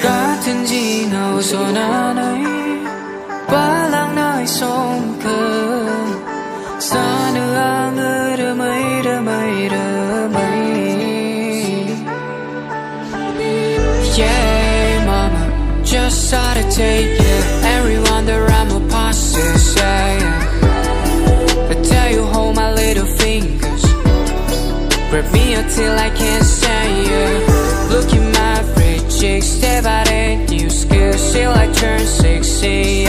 같은지 나 웃어나네 발랑 나의 손끝 사느한 이름을 Yeah mama just started to take it Everyone that I'm a positive say I tell you hold my little fingers Grab me until I can't say it Look in my fridge cheeks Step out and new skills Till I turn 16